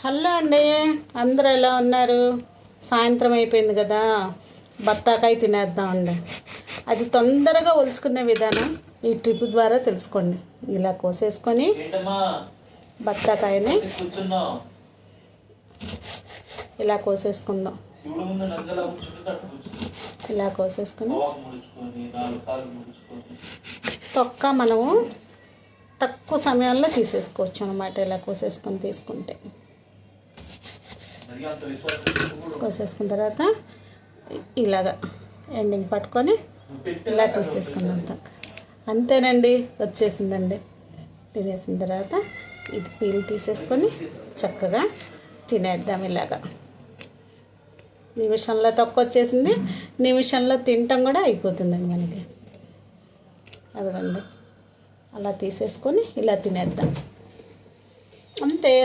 Hello అండి, అందరూ ఎలా ఉన్నారు? సాయంత్రం అయిపోయింది కదా, బత్తాకాయ తినేద్దామండి. అది తొందరగా ఒలుచుకునే విధానం ఈ ట్రిప్ ద్వారా తెలుసుకోండి. ఇలా కోసేసుకొని బత్తాకాయని ఇలా కోసేసుకుందాం. ఇలా కోసేసుకొని తొక్క మనము తక్కువ సమయంలో తీసేసుకోవచ్చు అన్నమాట. ఇలా తీసుకుంటే కోసేసుకున్న తర్వాత ఇలాగా ఎండింగ్ పట్టుకొని ఇలా తీసేసుకున్నాం. అంతేనండి, వచ్చేసిందండి. తినేసిన తర్వాత ఇది పీల్ తీసేసుకొని చక్కగా తినేద్దాం. ఇలాగా నిమిషంలో తొక్క వచ్చేసింది, నిమిషంలో తినటం కూడా అయిపోతుందండి మనకి. అదిగండి, అలా తీసేసుకొని ఇలా తినేద్దాం, అంతే.